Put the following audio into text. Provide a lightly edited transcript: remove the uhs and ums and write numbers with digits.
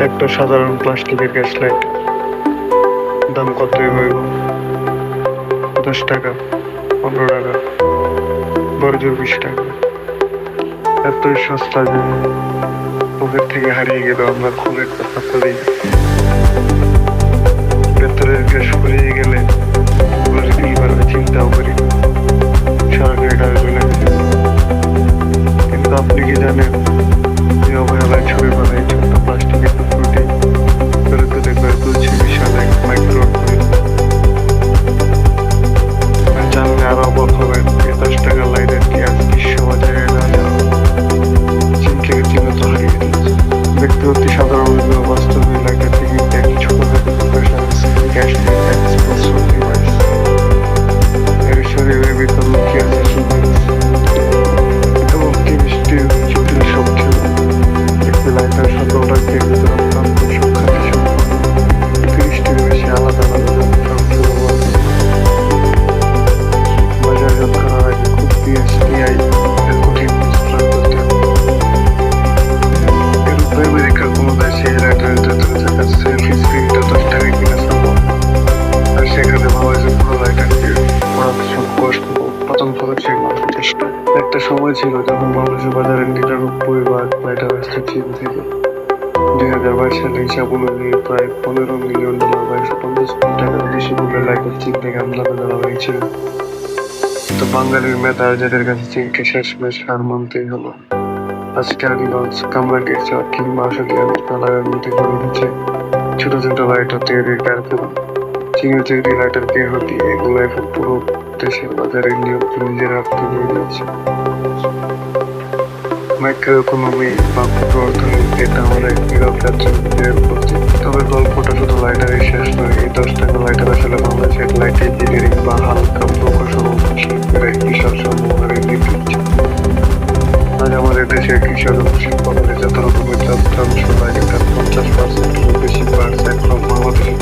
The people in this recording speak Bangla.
একটা সাধারণ প্লাস্টিকের গ্যাস লাইট দাম কতই হইব? 10 টাকা, 15 টাকা, বড়জোর 20 টাকা। এতই সস্তা যে পকেট থেকে হারিয়ে গেল আমরা খুব একটা পাত্তা দিই না। ভেতরের গ্যাস ফুরিয়ে গেলে ওগুলো রিফিল করবে চিন্তাও করি না। সরকারি ডাস্টবিনে ফেলে দিই। কিন্তু আপনি কি জানেন যে অবহেলায় ছবি ফেলা এই ছোট্ট প্লাস্টিকের টুকরোটি ফেরত করে তুলছে বিশাল এক মাইক্রো। জানলে আরো অবাক হবেন এই 10 টাকার লাইটের কি আজ বিশ্ব বাজারে না যাওয়া চিমকে চিহ্নিত হারিয়ে দিয়েছে। ব্যক্তি অতি সাধারণ হলেও বাস্তবে লাইটের থেকে একই ছোটখাটো প্রফেশনাল গ্যাস ডিভাইস এর শরীরের ভিতর লুকিয়ে আছে এবং কেমিস্ট্রির জটিল শক্তি। একটি লাইটার সকল রাজ্যের ভিতরে অত্যন্ত সুখ্যাতি সম্পন্ন 30টির বেশি আলাদা আলাদা বাজারজাত করার আগে খুব বিএসটিআই এর কঠিন প্রস্তুত করতে হবে। এরূপ আমেরিকার কোনো দেশে এই লাইটারের ভেতরে থাকা সেলফি স্ক্রিনটা 10 টাকায় কিনা সম্ভব। আর সেখানে ভাবা যে পুরো লাইটারকে পড়াতে সব কষ্ট উৎপাদন করেছে মানুষের চেষ্টা। একটা সময় ছিল যখন বাংলাদেশের বাজারের 99% লাইটার আসছে চীন থেকে। 2022 সালের হিসাব অনুযায়ী প্রায় $15 মিলিয়ন বা 150 কোটি টাকার বেশি মূল্যের লাইটার চীন থেকে আমদানি করা হয়েছিল। তো বাঙালির মেধা যাদের কাছে চীনকে শেষমেশ হার মানতেই হলো। আজকে আদিগঞ্জ, কামরাঙ্গীরচর কিংবা আশুলিয়ার মতো এলাকার মধ্যে গড়ে উঠেছে ছোট ছোট লাইটার তৈরির কারখানা। চীনের তৈরি লাইটারকে হটিয়ে এগুলো এখন পুরো দেশের বাজারের নিয়ন্ত্রণ নিজের হাতে নিয়ে নিয়েছে। মাইক্রো ইকোনমি বা ক্ষুদ্র অর্থনীতি এটা আমাদের নীরব রাজ্যের উপস্থিত। তবে গল্পটা শুধু লাইটারের শেষ নয়। এই 10 টাকা লাইটার আসলে বাংলাদেশের লাইট ইঞ্জিনিয়ারিং বা হালকা প্রকৌশল শিল্পের এক বিশাল সমূহের নীতিজ্ঞ। আজ আমাদের দেশের কৃষক এবং শিল্পকারী যত রকমের যন্ত্রাংশ লাগে তার 50% বেশি পার্টস এখন বাংলাদেশে